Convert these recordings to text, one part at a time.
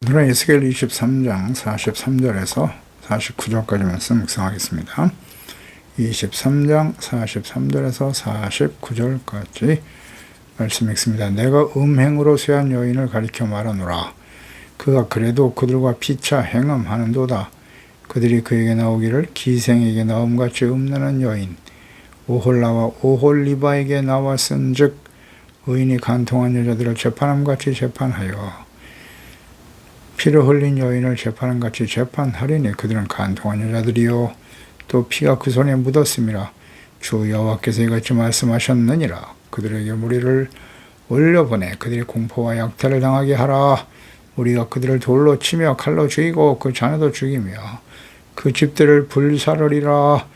오늘은 에스겔 23장 43절에서 49절까지 말씀 묵상하겠습니다. 23장 43절에서 49절까지 말씀 읽습니다. 내가 음행으로 쇠한 여인을 가리켜 말하노라. 그가 그래도 그들과 피차 행음하는도다. 그들이 그에게 나오기를 기생에게 나옴같이 음란한 여인 오홀라와 오홀리바에게 나왔은즉 의인이 간통한 여자들을 재판함같이 재판하여 피를 흘린 여인을 재판함같이 재판하리니 그들은 간통한 여자들이요 또 피가 그 손에 묻었음이라. 주 여호와께서 이같이 말씀하셨느니라. 그들에게 무리를 올려보내 그들이 공포와 약탈을 당하게 하라. 우리가 그들을 돌로 치며 칼로 죽이고 그 자녀도 죽이며 그 집들을 불사르리라.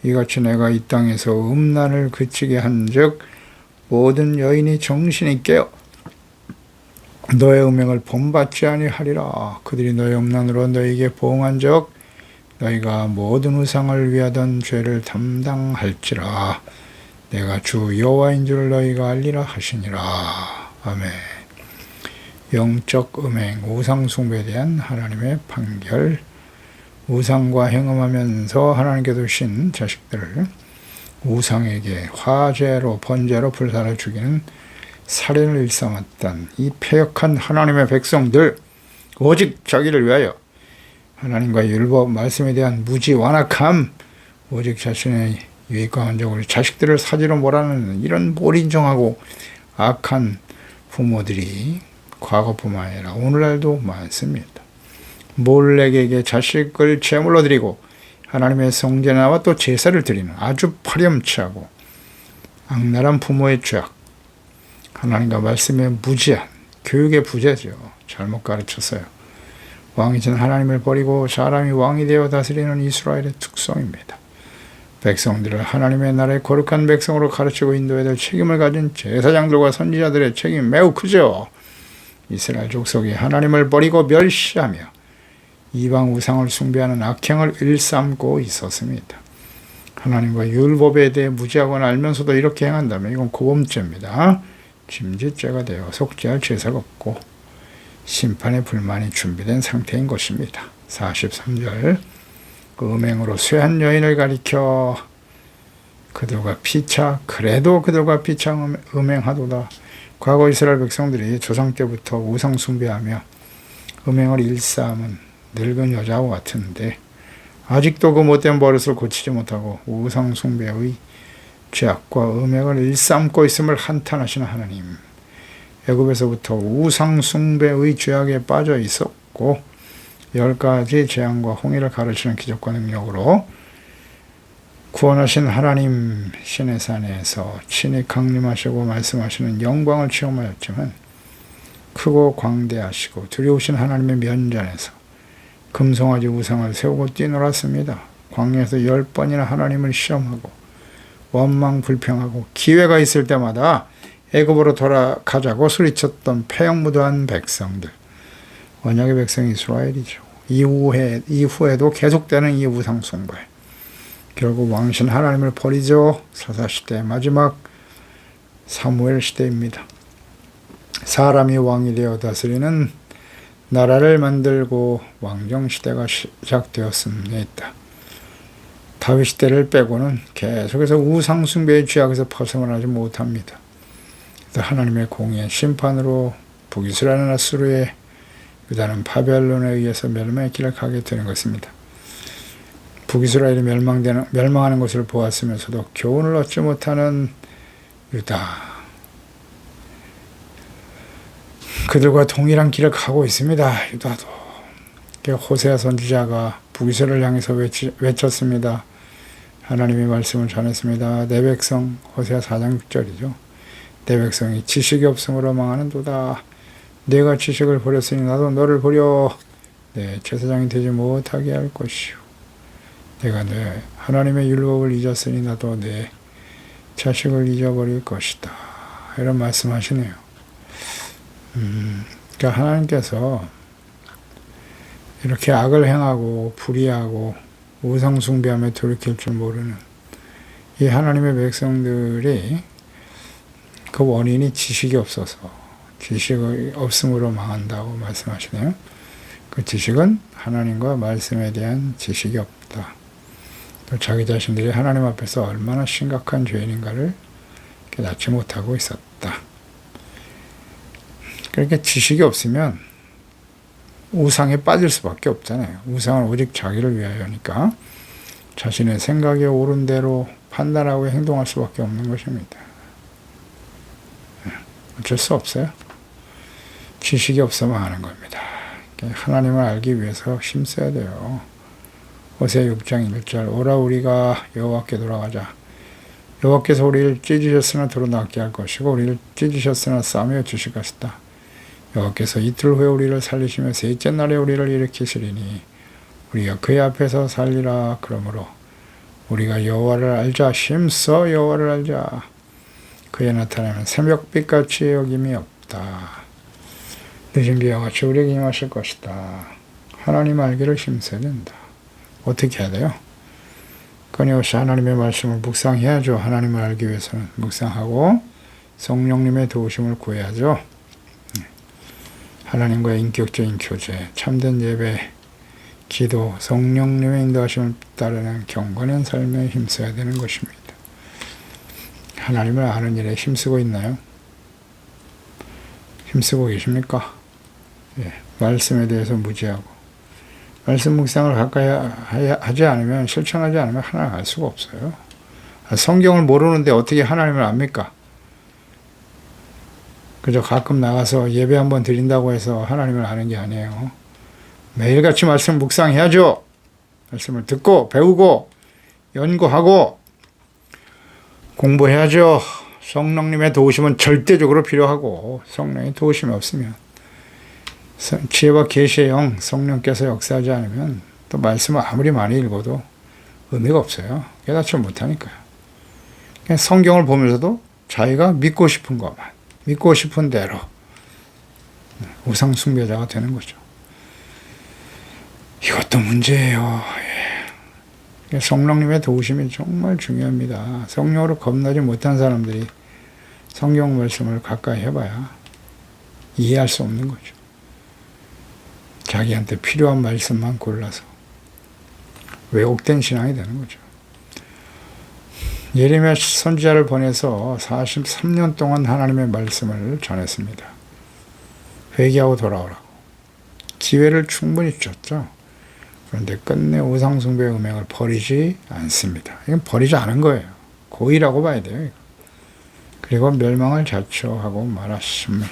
이같이 내가 이 땅에서 음란을 그치게 한즉 모든 여인이 정신이 깨어 너의 음행을 본받지 아니하리라. 그들이 너의 음란으로 너에게 보응한즉 너희가 모든 우상을 위하던 죄를 담당할지라. 내가 주 여호와인 줄 너희가 알리라 하시니라. 아멘. 영적 음행, 우상 숭배에 대한 하나님의 판결. 우상과 행음하면서 하나님께 두신 자식들을 우상에게 화재로 번제로 불사를 죽이는 살인을 일삼았던 이 패역한 하나님의 백성들, 오직 자기를 위하여 하나님과 율법 말씀에 대한 무지 완악함, 오직 자신의 유익과 만족을 자식들을 사지로 몰아내는 이런 몰인정하고 악한 부모들이 과거뿐만 아니라 오늘날도 많습니다. 몰렉에게 자식을 제물로 드리고 하나님의 성전에 나와 또 제사를 드리는 아주 파렴치하고 악랄한 부모의 죄악, 하나님과 말씀의 무지한 교육의 부재죠. 잘못 가르쳤어요. 왕이신 하나님을 버리고 사람이 왕이 되어 다스리는 이스라엘의 특성입니다. 백성들을 하나님의 나라의 거룩한 백성으로 가르치고 인도해야 될 책임을 가진 제사장들과 선지자들의 책임이 매우 크죠. 이스라엘 족속이 하나님을 버리고 멸시하며 이방 우상을 숭배하는 악행을 일삼고 있었습니다. 하나님과 율법에 대해 무지하거나 알면서도 이렇게 행한다면 이건 고범죄입니다. 짐짓죄가 되어 속죄할 제사가 없고 심판의 불만이 준비된 상태인 것입니다. 43절 그 음행으로 쇠한 여인을 가리켜 그들과 피차 그래도 그들과 피차 음행하도다. 과거 이스라엘 백성들이 조상 때부터 우상 숭배하며 음행을 일삼은 늙은 여자와 같은데 아직도 그 못된 버릇을 고치지 못하고 우상 숭배의 죄악과 음행을 일삼고 있음을 한탄하시는 하나님. 애굽에서부터 우상 숭배의 죄악에 빠져 있었고 10가지 재앙과 홍해를 가르치는 기적과 능력으로 구원하신 하나님 신의 산에서 친히 강림하시고 말씀하시는 영광을 체험하였지만 크고 광대하시고 두려우신 하나님의 면전에서 금송아지 우상을 세우고 뛰놀았습니다. 광야에서 10번이나 하나님을 시험하고 원망 불평하고 기회가 있을 때마다 애굽으로 돌아가자고 소리쳤던 패역무도한 백성들. 언약의 백성 이스라엘이죠. 이후에도 계속되는 이 우상 숭배. 결국 왕신 하나님을 버리죠. 사사시대 마지막 사무엘 시대입니다. 사람이 왕이 되어 다스리는 나라를 만들고 왕정시대가 시작되었습니다. 다윗 시대를 빼고는 계속해서 우상숭배의 죄악에서 벗어나지 못합니다. 그래서 하나님의 공의의 심판으로 북이스라엘은 아수르에 유다는 바벨론에 의해서 멸망의 길을 가게 되는 것입니다. 북이스라엘이 멸망하는 것을 보았으면서도 교훈을 얻지 못하는 유다, 그들과 동일한 길을 가고 있습니다. 유다도. 호세아 선지자가 북이스라엘을 향해서 외쳤습니다. 하나님의 말씀을 전했습니다. 내 백성, 호세아 4장 6절이죠. 내 백성이 지식이 없음으로 망하는도다. 내가 지식을 버렸으니 나도 너를 버려 내 제사장이 되지 못하게 할 것이요. 내가 내 하나님의 율법을 잊었으니 나도 내 자식을 잊어버릴 것이다. 이런 말씀하시네요. 그러니까 하나님께서 이렇게 악을 행하고 불의하고 우상 숭배하며 돌이킬 줄 모르는 이 하나님의 백성들이 그 원인이 지식이 없어서 지식이 없음으로 망한다고 말씀하시네요. 그 지식은 하나님과 말씀에 대한 지식이 없다. 또 자기 자신들이 하나님 앞에서 얼마나 심각한 죄인인가를 깨닫지 못하고 있었다. 그러니까 지식이 없으면 우상에 빠질 수밖에 없잖아요. 우상은 오직 자기를 위하여니까 자신의 생각에 옳은 대로 판단하고 행동할 수밖에 없는 것입니다. 어쩔 수 없어요. 지식이 없으면 하는 겁니다. 하나님을 알기 위해서 힘써야 돼요. 호세아 6장 1절 오라 우리가 여호와께 돌아가자. 여호와께서 우리를 찢으셨으나 드러나게 할 것이고 우리를 찢으셨으나 싸매어 주실 것이다. 여호와께서 이틀 후에 우리를 살리시며 셋째 날에 우리를 일으키시리니 우리가 그의 앞에서 살리라. 그러므로 우리가 여호와를 알자. 힘써 여호와를 알자. 그의 나타나면 새벽빛같이 여김이 없다. 늦은 비와 같이 우리에게 임하실 것이다. 하나님 알기를 힘써야 된다. 어떻게 해야 돼요? 끊임없이 하나님의 말씀을 묵상해야죠. 하나님을 알기 위해서는 묵상하고 성령님의 도우심을 구해야죠. 하나님과의 인격적인 교제, 참된 예배, 기도, 성령님의 인도하심을 따르는 경건한 삶에 힘써야 되는 것입니다. 하나님을 아는 일에 힘쓰고 있나요? 힘쓰고 계십니까? 예, 말씀에 대해서 무지하고 말씀 묵상을 가까이 하지 않으면 실천하지 않으면 하나님을 알 수가 없어요. 성경을 모르는데 어떻게 하나님을 압니까? 그저 가끔 나가서 예배 한번 드린다고 해서 하나님을 아는 게 아니에요. 매일같이 말씀 묵상해야죠. 말씀을 듣고 배우고 연구하고 공부해야죠. 성령님의 도우심은 절대적으로 필요하고 성령의 도우심이 없으면 지혜와 계시의 영 성령께서 역사하지 않으면 또 말씀을 아무리 많이 읽어도 의미가 없어요. 깨닫지 못하니까요. 그냥 성경을 보면서도 자기가 믿고 싶은 것만 믿고 싶은 대로 우상 숭배자가 되는 거죠. 이것도 문제예요. 예. 성령님의 도우심이 정말 중요합니다. 성령으로 겁나지 못한 사람들이 성경 말씀을 가까이 해봐야 이해할 수 없는 거죠. 자기한테 필요한 말씀만 골라서 왜곡된 신앙이 되는 거죠. 예레미야 선지자를 보내서 43년 동안 하나님의 말씀을 전했습니다. 회개하고 돌아오라고. 기회를 충분히 줬죠. 그런데 끝내 우상숭배의 음행을 버리지 않습니다. 이건 버리지 않은 거예요. 고의라고 봐야 돼요. 그리고 멸망을 자초하고 말았습니다.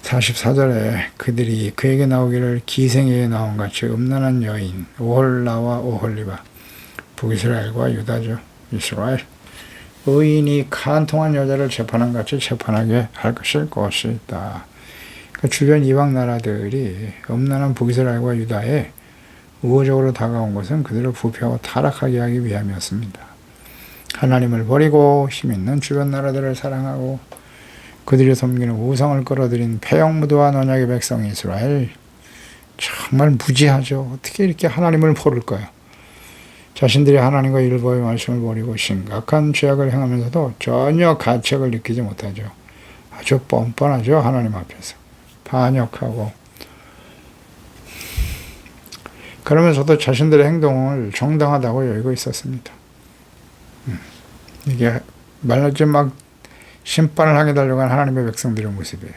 44절에 그들이 그에게 나오기를 기생에게 나온 같이 음란한 여인 오홀라와 오홀리바 북이스라엘과 유다죠. 이스라엘 의인이 간통한 여자를 재판한 같이 재판하게 할 것이다. 그 주변 이방 나라들이 음란한 북이스라엘과 유다에 우호적으로 다가온 것은 그들을 부패하고 타락하게 하기 위함이었습니다. 하나님을 버리고 힘있는 주변 나라들을 사랑하고 그들이 섬기는 우상을 끌어들인 폐역무도한 언약의 백성 이스라엘 정말 무지하죠. 어떻게 이렇게 하나님을 모를까요? 자신들이 하나님과 율법의 말씀을 버리고 심각한 죄악을 행하면서도 전혀 가책을 느끼지 못하죠. 아주 뻔뻔하죠. 하나님 앞에서 반역하고 그러면서도 자신들의 행동을 정당하다고 여기고 있었습니다. 이게 말하지 막 심판을 하게 달려간 하나님의 백성들의 모습이에요.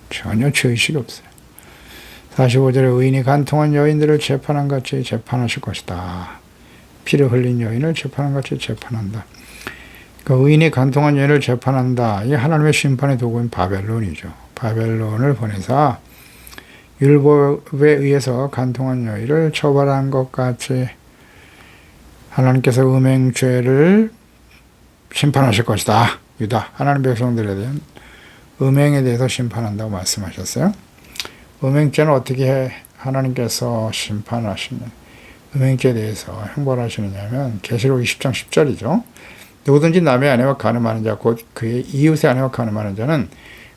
전혀 죄의식이 없어요. 45절에 의인이 간통한 여인들을 재판한 같이 재판하실 것이다. 피를 흘린 여인을 재판한 같이 재판한다. 그 의인이 간통한 여인을 재판한다. 이게 하나님의 심판의 도구인 바벨론이죠. 바벨론을 보내서 율법에 의해서 간통한 여인을 처벌한 것 같이 하나님께서 음행죄를 심판하실 것이다. 유다, 하나님 백성들에 대한 음행에 대해서 심판한다고 말씀하셨어요. 음행죄는 어떻게 하나님께서 심판하시냐, 음행죄에 대해서 형벌하시느냐면 계시록 20장 10절이죠. 누구든지 남의 아내와 간음하는 자, 곧 그의 이웃의 아내와 간음하는 자는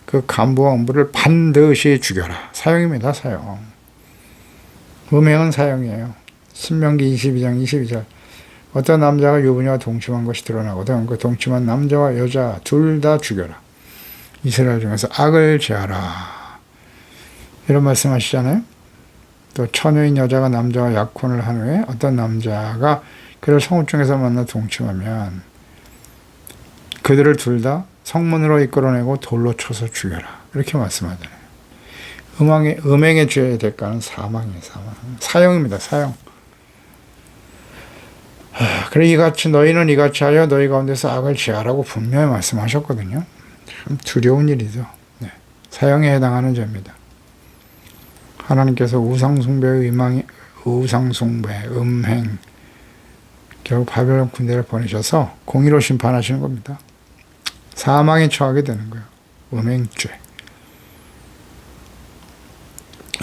그 간부와 음부를 반드시 죽여라. 사형입니다. 사형. 음행은 사형이에요. 신명기 22장 22절 어떤 남자가 유부녀와 동침한 것이 드러나거든 그 동침한 남자와 여자 둘 다 죽여라. 이스라엘 중에서 악을 제하라. 이런 말씀하시잖아요. 또 처녀인 여자가 남자와 약혼을 한 후에 어떤 남자가 그를 성읍중에서 만나 동침하면 그들을 둘 다 성문으로 이끌어내고 돌로 쳐서 죽여라. 이렇게 말씀하잖아요. 음행의 죄의 대가는 사망이에요. 사형입니다. 사형. 그래 이같이 너희는 이같이 하여 너희 가운데서 악을 제하라고 분명히 말씀하셨거든요. 참 두려운 일이죠. 네. 사형에 해당하는 죄입니다. 하나님께서 우상숭배, 음행, 결국 바벨론 군대를 보내셔서 공의로 심판하시는 겁니다. 사망에 처하게 되는 거예요. 음행죄.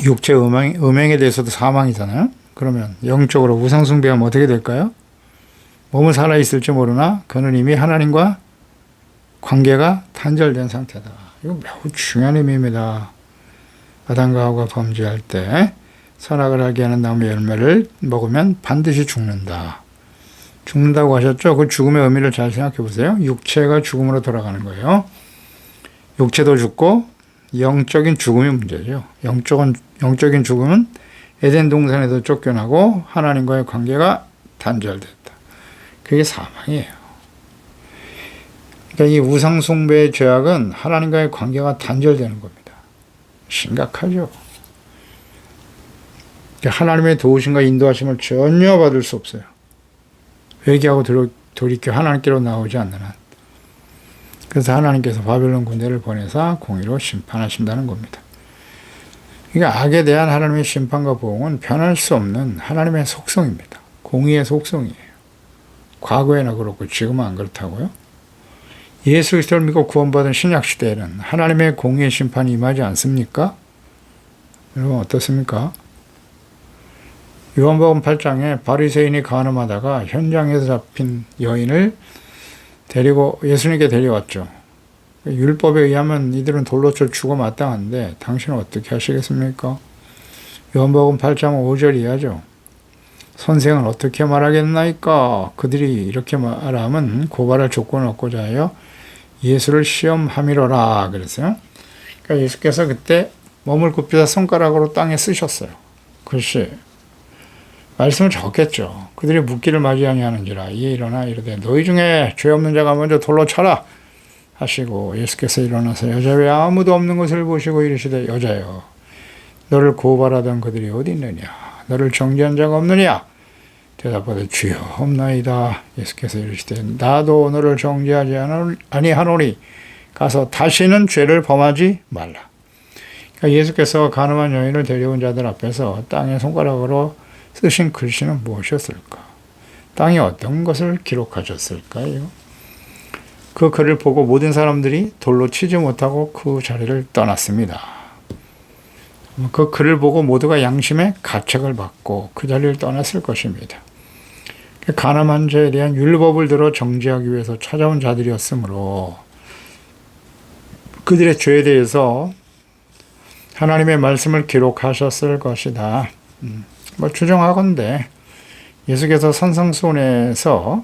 육체 음행에 대해서도 사망이잖아요. 그러면 영적으로 우상숭배하면 어떻게 될까요? 몸은 살아있을지 모르나 그는 이미 하나님과 관계가 단절된 상태다. 이거 매우 중요한 의미입니다. 아담과 하와가 범죄할 때 선악을 알게 하는 나무의 열매를 먹으면 반드시 죽는다. 죽는다고 하셨죠? 그 죽음의 의미를 잘 생각해 보세요. 육체가 죽음으로 돌아가는 거예요. 육체도 죽고 영적인 죽음이 문제죠. 영적인 죽음은 에덴 동산에서 쫓겨나고 하나님과의 관계가 단절됐다. 그게 사망이에요. 그러니까 이 우상숭배의 죄악은 하나님과의 관계가 단절되는 겁니다. 심각하죠. 하나님의 도우심과 인도하심을 전혀 받을 수 없어요. 회개하고 돌이켜 하나님께로 나오지 않는 한. 그래서 하나님께서 바벨론 군대를 보내사 공의로 심판하신다는 겁니다. 그러니까 악에 대한 하나님의 심판과 보응은 변할 수 없는 하나님의 속성입니다. 공의의 속성이에요. 과거에나 그렇고 지금은 안 그렇다고요? 예수 그리스도를 믿고 구원받은 신약 시대에는 하나님의 공의의 심판이 임하지 않습니까? 여러분 어떻습니까? 요한복음 8장에 바리새인이 간음하다가 현장에서 잡힌 여인을 데리고 예수님께 데려왔죠. 율법에 의하면 이들은 돌로 쳐 죽어 마땅한데 당신은 어떻게 하시겠습니까? 요한복음 8장 5절 이하죠. 선생은 어떻게 말하겠나이까? 그들이 이렇게 말하면 고발할 조건을 얻고자 하여 예수를 시험함이로라 그랬어요. 그러니까 예수께서 그때 몸을 굽히사 손가락으로 땅에 쓰셨어요. 글씨 말씀을 적겠죠. 그들이 묻기를 맞이 아니하는지라 이에 일어나 이르되 너희 중에 죄 없는 자가 먼저 돌로 쳐라 하시고 예수께서 일어나서 여자 외에 아무도 없는 것을 보시고 이르시되 여자여 너를 고발하던 그들이 어디 있느냐 너를 정죄한 자가 없느냐 대답하되 주여 없나이다. 예수께서 이르시되 나도 너를 정죄하지 아니하노니 가서 다시는 죄를 범하지 말라. 그러니까 예수께서 간음한 여인을 데려온 자들 앞에서 땅에 손가락으로 쓰신 글씨는 무엇이었을까? 땅에 어떤 것을 기록하셨을까요? 그 글을 보고 모든 사람들이 돌로 치지 못하고 그 자리를 떠났습니다. 그 글을 보고 모두가 양심의 가책을 받고 그 자리를 떠났을 것입니다. 간음한 자에 대한 율법을 들어 정죄하기 위해서 찾아온 자들이었으므로 그들의 죄에 대해서 하나님의 말씀을 기록하셨을 것이다. 추정하건대 예수께서 산상수훈에서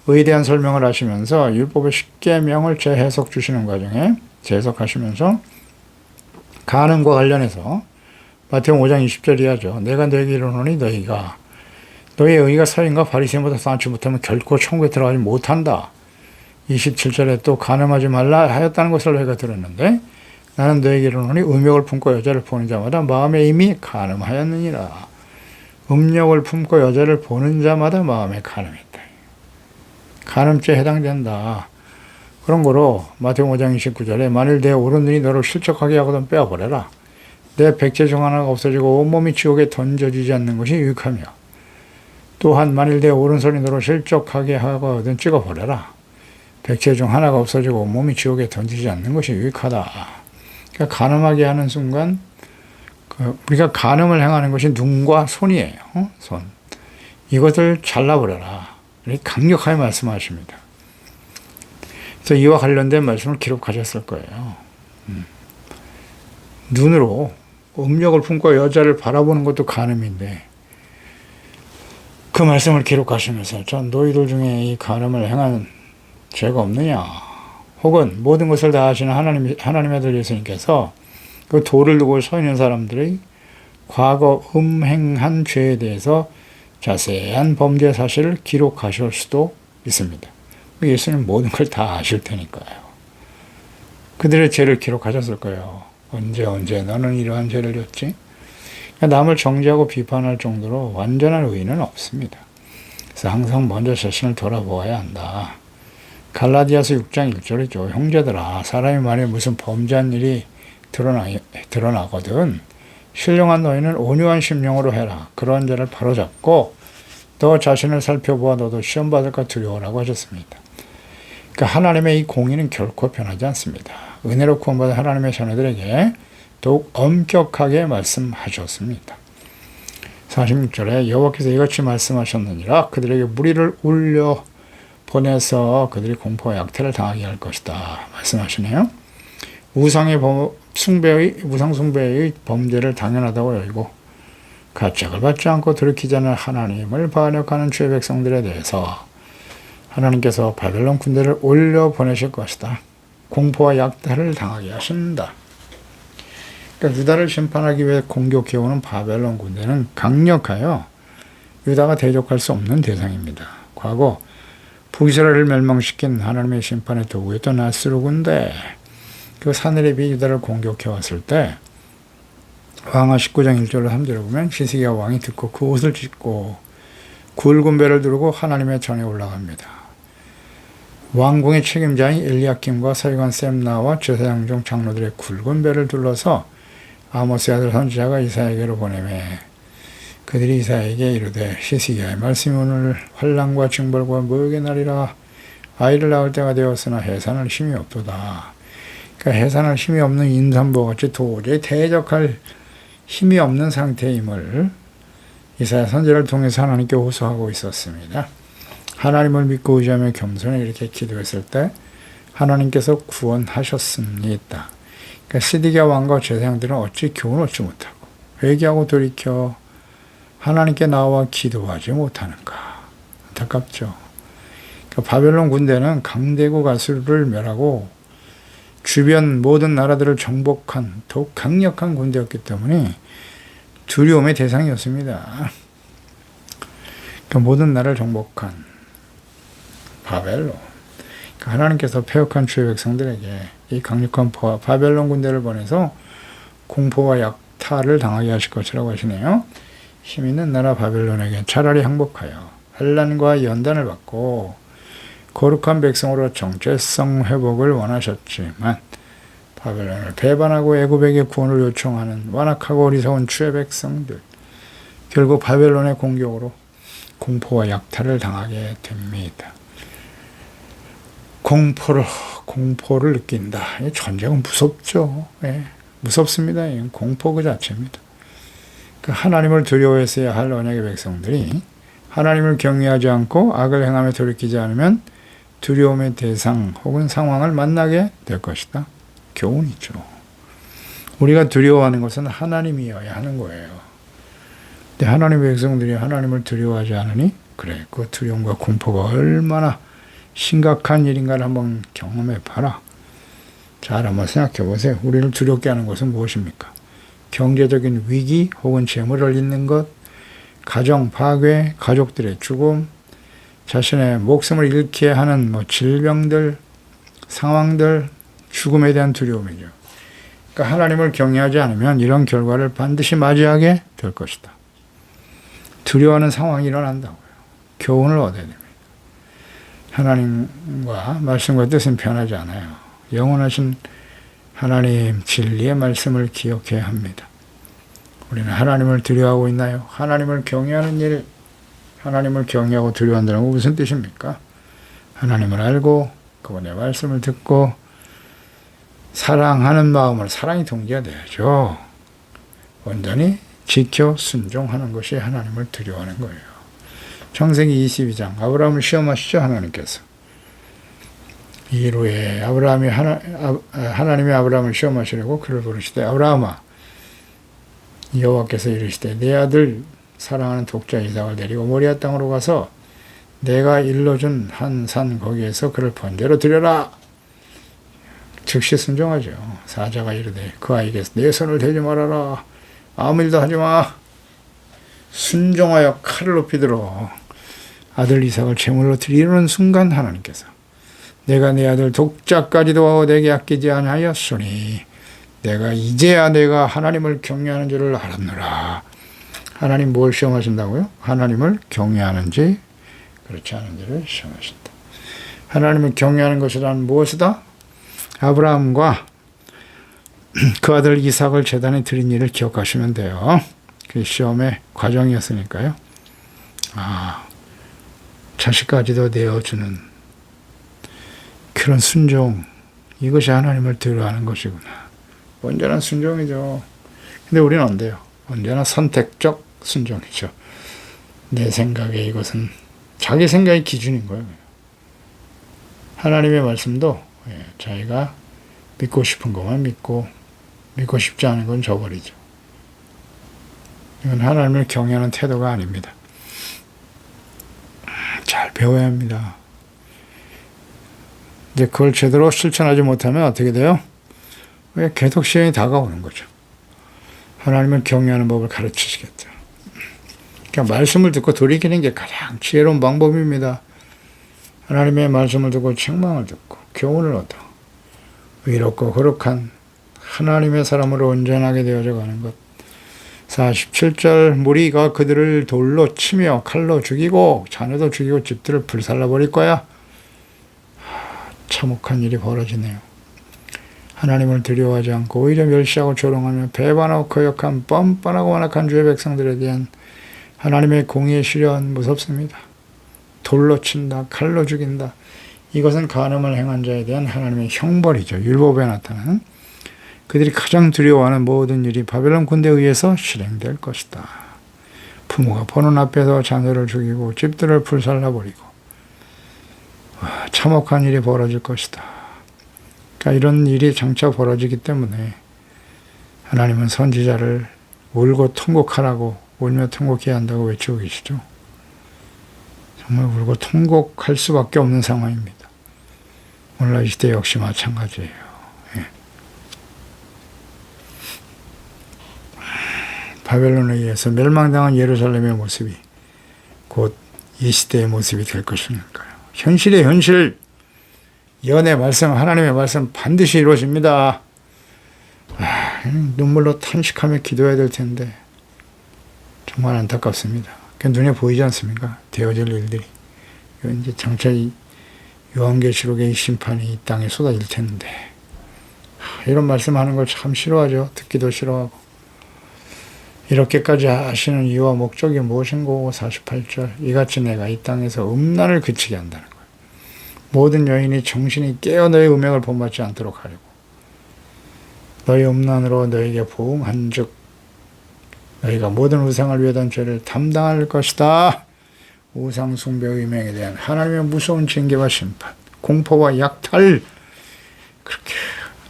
의에 대한 설명을 하시면서 율법의 10계명을 재해석 주시는 과정에 재해석하시면서 간음과 관련해서 마태복음 5장 20절 이하죠. 내가 너에게 이르노니 너희가 너희의 의가 서인과 바리새인보다 쌓지 못하면 결코 천국에 들어가지 못한다. 27절에 또 간음하지 말라 하였다는 것을 너희가 들었는데 나는 너에게 이르노니 음욕을 품고 여자를 보는 자마다 마음에 이미 간음하였느니라. 음욕을 품고 여자를 보는 자마다 마음에 간음했다. 간음죄에 해당된다. 그런 거로 마태복음 5장 29절에 만일 내 오른눈이 너를 실족하게 하거든 빼어버려라. 내 백제 중 하나가 없어지고 온몸이 지옥에 던져지지 않는 것이 유익하며 또한 만일 내 오른손이 너를 실족하게 하거든 찍어버려라. 백제 중 하나가 없어지고 온몸이 지옥에 던지지 않는 것이 유익하다. 그러니까 간음하게 하는 순간 우리가 간음을 행하는 것이 눈과 손이에요. 손. 이것을 잘라버려라. 이렇게 강력하게 말씀하십니다. 그래서 이와 관련된 말씀을 기록하셨을 거예요. 눈으로 음욕을 품고 여자를 바라보는 것도 간음인데 그 말씀을 기록하시면서 전 너희들 중에 이 간음을 행한 죄가 없느냐 혹은 모든 것을 다 하시는 하나님의 아들 예수님께서 그 돌을 두고 서 있는 사람들이 과거 음행한 죄에 대해서 자세한 범죄 사실을 기록하실 수도 있습니다. 예수님 모든 걸 다 아실 테니까요. 그들의 죄를 기록하셨을 거예요. 언제 너는 이러한 죄를 졌지? 남을 정죄하고 비판할 정도로 완전한 의인은 없습니다. 그래서 항상 먼저 자신을 돌아보아야 한다. 갈라디아서 6장 1절이죠. 형제들아, 사람이 만에 무슨 범죄한 일이 드러나거든 신령한 너희는 온유한 심령으로 해라. 그런 자를 바로잡고 너 자신을 살펴보아 너도 시험받을까 두려워라고 하셨습니다. 그러니까 하나님의 이 공의는 결코 변하지 않습니다. 은혜로 구원받은 하나님의 자녀들에게 더욱 엄격하게 말씀하셨습니다. 46절에 여호와께서 이같이 말씀하셨느니라 무리를 무리를 울려 보내서 그들이 공포와 약탈을 당하게 할 것이다 말씀하시네요. 우상 숭배의 범죄를 당연하다고 여기고 가책을 받지 않고 돌이키지 않는 하나님을 반역하는 주의 백성들에 대해서 하나님께서 바벨론 군대를 올려 보내실 것이다. 공포와 약탈을 당하게 하신다. 그러니까 유다를 심판하기 위해 공격해오는 바벨론 군대는 강력하여 유다가 대적할 수 없는 대상입니다. 과거 북이스라엘을 멸망시킨 하나님의 심판의 도구였던 아수르 군대, 그 사느립이 유다를 공격해왔을 때 왕하 19장 1절로 3절을 보면 히스기야 왕이 듣고 그 옷을 찢고 굵은 배를 두르고 하나님의 전에 올라갑니다. 왕궁의 책임자인 엘리야김과 서기관 셈나와 제사장 중 장로들의 굵은 배를 둘러서 아모스의 아들 선지자가 이사야에게로 보내매 그들이 이사야에게 이르되 히스기야의 말씀이 오늘 환난과 징벌과 모욕의 날이라 아이를 낳을 때가 되었으나 해산할 힘이 없도다. 그러니까 해산할 힘이 없는 임산부와 같이 도저히 대적할 힘이 없는 상태임을 이사야 선지자를 통해서 하나님께 호소하고 있었습니다. 하나님을 믿고 의지하며 겸손히 이렇게 기도했을 때 하나님께서 구원하셨습니다. 그러니까 시드기야 왕과 제사장들은 어찌 교훈을 얻지 못하고 회개하고 돌이켜 하나님께 나와 기도하지 못하는가. 안타깝죠. 그러니까 바벨론 군대는 강대국 아수르를 멸하고 주변 모든 나라들을 정복한 더욱 강력한 군대였기 때문에 두려움의 대상이었습니다. 그러니까 모든 나라를 정복한 바벨론. 그러니까 하나님께서 패역한 주의 백성들에게 이 강력한 바벨론 군대를 보내서 공포와 약탈을 당하게 하실 것이라고 하시네요. 힘 있는 나라 바벨론에게 차라리 항복하여 환난과 연단을 받고 거룩한 백성으로 정체성 회복을 원하셨지만 바벨론을 배반하고 애굽에게 구원을 요청하는 완악하고 어리석은 주의 백성들, 결국 바벨론의 공격으로 공포와 약탈을 당하게 됩니다. 공포를 느낀다. 전쟁은 무섭죠. 예, 무섭습니다. 공포 그 자체입니다. 하나님을 두려워했어야 할 언약의 백성들이 하나님을 경외하지 않고 악을 행하며 돌이키지 않으면 두려움의 대상 혹은 상황을 만나게 될 것이다. 교훈이죠. 우리가 두려워하는 것은 하나님이어야 하는 거예요. 근데 하나님의 백성들이 하나님을 두려워하지 않으니 그래, 그 두려움과 공포가 얼마나 심각한 일인가를 한번 경험해 봐라. 잘 한번 생각해 보세요. 우리를 두렵게 하는 것은 무엇입니까? 경제적인 위기 혹은 재물을 잃는 것, 가정 파괴, 가족들의 죽음, 자신의 목숨을 잃게 하는 질병들, 상황들, 죽음에 대한 두려움이죠. 그러니까 하나님을 경외하지 않으면 이런 결과를 반드시 맞이하게 될 것이다. 두려워하는 상황이 일어난다고요. 교훈을 얻어야 됩니다. 하나님과 말씀과 뜻은 변하지 않아요. 영원하신 하나님 진리의 말씀을 기억해야 합니다. 우리는 하나님을 두려워하고 있나요? 하나님을 경외하는 일, 하나님을 경외하고 두려워한다는 건 무슨 뜻입니까? 하나님을 알고 그분의 말씀을 듣고 사랑하는 마음으로 사랑이 동기가 돼야죠. 온전히 지켜 순종하는 것이 하나님을 두려워하는 거예요. 창세기 22장 아브라함을 시험하시죠. 하나님께서. 이후에 하나님이 아브라함을 시험하시려고 그를 부르시되 아브라함아 여호와께서 이르시되 내 아들 사랑하는 독자 이삭을 데리고 모리아 땅으로 가서 내가 일러준 한 산 거기에서 그를 번제로 드려라. 즉시 순종하죠. 사자가 이르되 그 아이에게서 내 손을 대지 말아라. 아무 일도 하지 마. 순종하여 칼을 높이 들어 아들 이삭을 제물로 드리는 순간 하나님께서 내가 내 아들 독자까지도 내게 아끼지 아니하였으니 이제야 내가 하나님을 경외하는 줄을 알았노라. 하나님 뭘 시험하신다고요? 하나님을 경외하는지 그렇지 않은지를 시험하신다. 하나님을 경외하는 것이란 무엇이다? 아브라함과 그 아들 이삭을 제단에 드린 일을 기억하시면 돼요. 그 시험의 과정이었으니까요. 자식까지도 내어주는 그런 순종, 이것이 하나님을 두려워하는 것이구나. 언제나 순종이죠. 근데 우리는 안 돼요. 언제나 선택적 순종이죠. 내 생각에 이것은 자기 생각의 기준인 거예요. 하나님의 말씀도 자기가 믿고 싶은 것만 믿고 싶지 않은 건 저버리죠. 이건 하나님을 경외하는 태도가 아닙니다. 잘 배워야 합니다. 이제 그걸 제대로 실천하지 못하면 어떻게 돼요? 왜 계속 시험이 다가오는 거죠. 하나님을 경외하는 법을 가르치시겠죠. 그러니까 말씀을 듣고 돌이키는 게 가장 지혜로운 방법입니다. 하나님의 말씀을 듣고 책망을 듣고 교훈을 얻어 의롭고 거룩한 하나님의 사람으로 온전하게 되어져 가는 것. 47절 무리가 그들을 돌로 치며 칼로 죽이고 자녀도 죽이고 집들을 불살라버릴 거야. 참혹한 일이 벌어지네요. 하나님을 두려워하지 않고 오히려 멸시하고 조롱하며 배반하고 거역한 뻔뻔하고 완악한 주의 백성들에 대한 하나님의 공의의 시련 무섭습니다. 돌로 친다, 칼로 죽인다. 이것은 간음을 행한 자에 대한 하나님의 형벌이죠. 율법에 나타나는 그들이 가장 두려워하는 모든 일이 바벨론 군대에 의해서 실행될 것이다. 부모가 보는 앞에서 자녀를 죽이고 집들을 불살라버리고 참혹한 일이 벌어질 것이다. 그러니까 이런 일이 장차 벌어지기 때문에 하나님은 선지자를 울고 통곡하라고 울며 통곡해야 한다고 외치고 계시죠. 정말 울고 통곡할 수밖에 없는 상황입니다. 오늘날 이 시대 역시 마찬가지예요. 바벨론에 의해서 멸망당한 예루살렘의 모습이 곧 이 시대의 모습이 될 것이니까요. 현실의 현실, 예언의 말씀, 하나님의 말씀 반드시 이루어집니다. 눈물로 탄식하며 기도해야 될 텐데 정말 안타깝습니다. 눈에 보이지 않습니까? 되어질 일들이. 이제 장차 요한계시록의 심판이 이 땅에 쏟아질 텐데 이런 말씀하는 걸 참 싫어하죠. 듣기도 싫어하고. 이렇게까지 하시는 이유와 목적이 무엇인고 48절 이같이 내가 이 땅에서 음란을 그치게 한다는 거예요. 모든 여인이 정신이 깨어 너의 음행을 본받지 않도록 하려고 너희 음란으로 너에게 보응한 즉 너희가 모든 우상을 위하던 죄를 담당할 것이다. 우상 숭배 음행에 대한 하나님의 무서운 징계와 심판, 공포와 약탈, 그렇게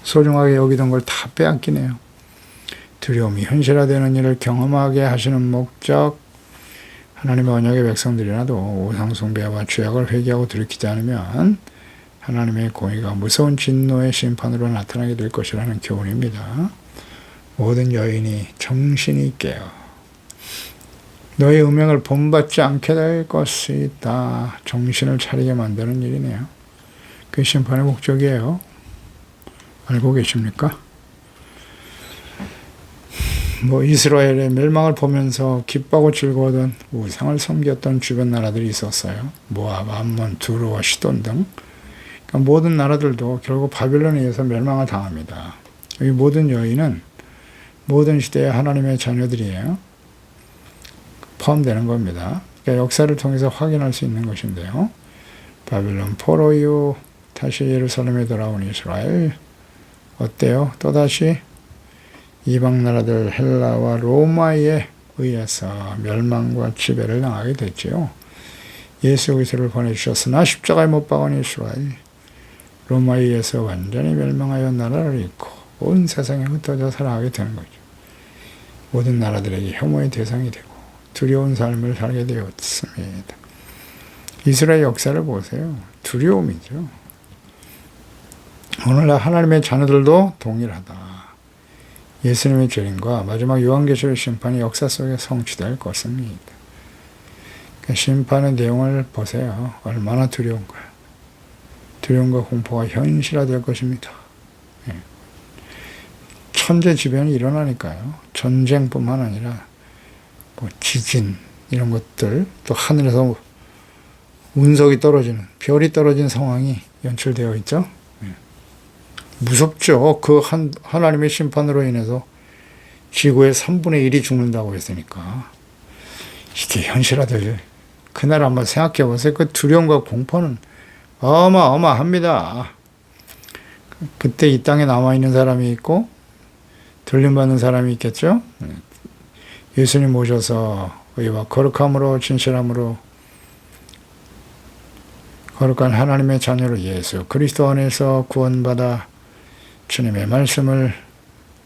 소중하게 여기던 걸 다 빼앗기네요. 두려움이 현실화되는 일을 경험하게 하시는 목적, 하나님의 언약의 백성들이라도 우상 숭배와 죄악을 회개하고 돌이키지 않으면 하나님의 공의가 무서운 진노의 심판으로 나타나게 될 것이라는 교훈입니다. 모든 여인이 정신이 깨어 너의 음행을 본받지 않게 될 것이다. 정신을 차리게 만드는 일이네요. 그게 심판의 목적이에요. 알고 계십니까? 이스라엘의 멸망을 보면서 기뻐하고 즐거워하던 우상을 섬겼던 주변 나라들이 있었어요. 모압, 암몬, 두루와 시돈 등. 그러니까 모든 나라들도 결국 바벨론에 의해서 멸망을 당합니다. 이 모든 여인은 모든 시대의 하나님의 자녀들이에요. 포함되는 겁니다. 그러니까 역사를 통해서 확인할 수 있는 것인데요. 바벨론 포로 이후 다시 예루살렘에 돌아온 이스라엘 어때요? 또다시 이방 나라들 헬라와 로마에 의해서 멸망과 지배를 당하게 됐지요. 예수 그리스도를 보내주셨으나 십자가에 못 박은 이스라엘 로마에 의해서 완전히 멸망하여 나라를 잃고 온 세상에 흩어져 살아가게 되는 거죠. 모든 나라들에게 혐오의 대상이 되고 두려운 삶을 살게 되었습니다. 이스라엘 역사를 보세요. 두려움이죠. 오늘날 하나님의 자녀들도 동일하다. 예수님의 재림과 마지막 요한계시록 심판이 역사 속에 성취될 것입니다. 그 심판의 내용을 보세요. 얼마나 두려운가요. 두려움과 공포가 현실화될 것입니다. 천재지변이 일어나니까요. 전쟁뿐만 아니라 뭐 지진 이런 것들, 또 하늘에서 운석이 떨어지는, 별이 떨어진 상황이 연출되어 있죠. 무섭죠. 그 하나님의 심판으로 인해서 지구의 3분의 1이 죽는다고 했으니까 이게 현실화될, 그날 한번 생각해 보세요. 그 두려움과 공포는 어마어마합니다. 그때 이 땅에 남아있는 사람이 있고 들림받는 사람이 있겠죠. 예수님 모셔서 의와 거룩함으로 진실함으로 거룩한 하나님의 자녀로 예수 그리스도 안에서 구원받아 주님의 말씀을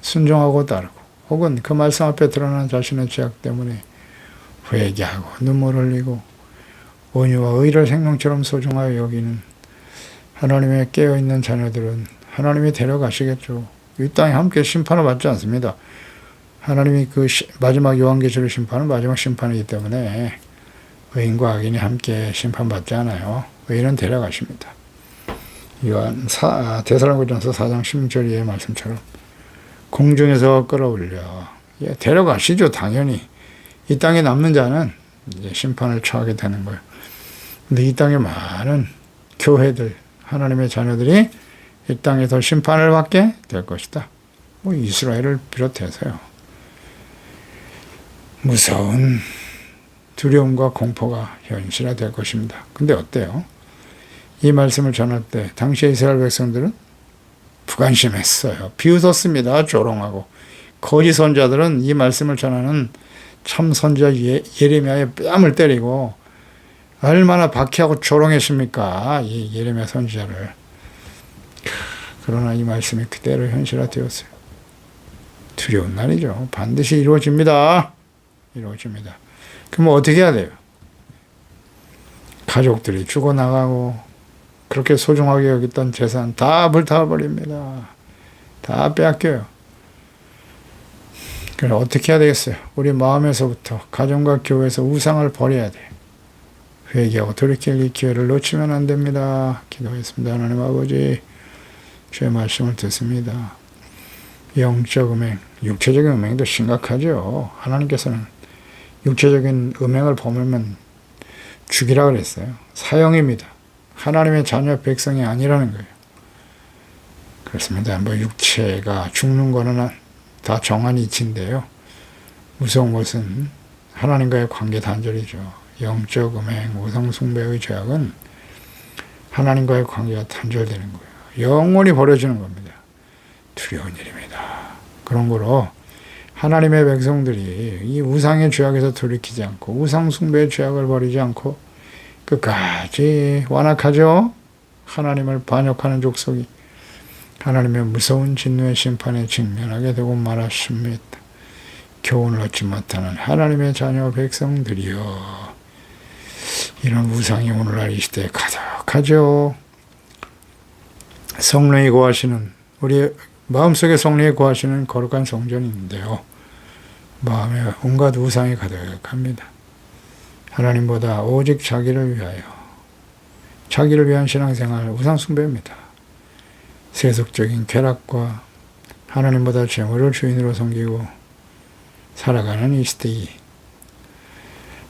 순종하고 따르고, 혹은 그 말씀 앞에 드러난 자신의 죄악 때문에 회개하고 눈물 흘리고 온유와 의를 생명처럼 소중하여 여기는 하나님의 깨어있는 자녀들은 하나님이 데려가시겠죠. 이 땅에 함께 심판을 받지 않습니다. 하나님이 그 마지막 요한계시록 심판은 마지막 심판이기 때문에 의인과 악인이 함께 심판받지 않아요. 의인은 데려가십니다. 데살로니가전서 4장 16절의 말씀처럼 공중에서 끌어올려 데려가시죠. 당연히 이 땅에 남는 자는 이제 심판을 처하게 되는 거예요. 근데 이 땅에 많은 교회들, 하나님의 자녀들이 이 땅에서 심판을 받게 될 것이다. 뭐 이스라엘을 비롯해서요. 무서운 두려움과 공포가 현실화될 것입니다. 근데 어때요? 이 말씀을 전할 때 당시 이스라엘 백성들은 부관심했어요. 비웃었습니다. 조롱하고. 거짓 선자들은 이 말씀을 전하는 참 선자 예레미야의 뺨을 때리고 얼마나 박해하고 조롱했습니까? 이 예레미야 선지자를. 그러나 이 말씀이 그대로 현실화되었어요. 두려운 날이죠. 반드시 이루어집니다. 이루어집니다. 그럼 어떻게 해야 돼요? 가족들이 죽어나가고 그렇게 소중하게 여겼던 재산 다 불타버립니다. 다 빼앗겨요. 그럼 어떻게 해야 되겠어요? 우리 마음에서부터 가정과 교회에서 우상을 버려야 돼요. 회개하고 돌이킬 이 기회를 놓치면 안 됩니다. 기도하겠습니다. 하나님 아버지, 주의 말씀을 듣습니다. 영적 음행, 육체적인 음행도 심각하죠. 하나님께서는 육체적인 음행을 범하면 죽이라 그랬어요. 사형입니다. 하나님의 자녀 백성이 아니라는 거예요. 그렇습니다. 뭐 육체가 죽는 거는 다 정한 이치인데요. 무서운 것은 하나님과의 관계 단절이죠. 영적 음행, 우상 숭배의 죄악은 하나님과의 관계가 단절되는 거예요. 영원히 버려지는 겁니다. 두려운 일입니다. 그런 거로 하나님의 백성들이 이 우상의 죄악에서 돌이키지 않고 우상 숭배의 죄악을 버리지 않고 끝까지 완악하죠. 하나님을 반역하는 족속이 하나님의 무서운 진노의 심판에 직면하게 되고 말았습니다. 교훈을 얻지 못하는 하나님의 자녀 백성들이여, 이런 우상이 오늘날 이 시대에 가득하죠. 성령이 거하시는, 우리 마음속에 성령이 거하시는 거룩한 성전이 있는데요. 마음에 온갖 우상이 가득합니다. 하나님보다 오직 자기를 위하여, 자기를 위한 신앙생활 우상 숭배입니다. 세속적인 쾌락과 하나님보다 재물을 주인으로 섬기고 살아가는 이 시대이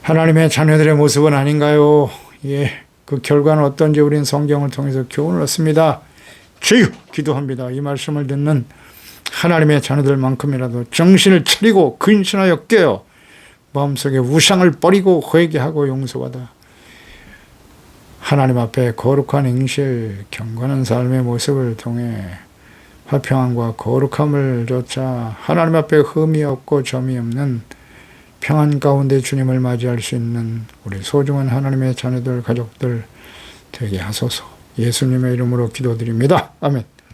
하나님의 자녀들의 모습은 아닌가요? 예, 그 결과는 어떤지 우리는 성경을 통해서 교훈을 얻습니다. 주여 기도합니다. 이 말씀을 듣는 하나님의 자녀들만큼이라도 정신을 차리고 근신하여 깨어 마음속에 우상을 버리고 회개하고 용서받아 하나님 앞에 거룩한 행실, 경건한 삶의 모습을 통해 화평함과 거룩함을 쫓아 하나님 앞에 흠이 없고 점이 없는 평안 가운데 주님을 맞이할 수 있는 우리 소중한 하나님의 자녀들, 가족들 되게 하소서. 예수님의 이름으로 기도드립니다. 아멘.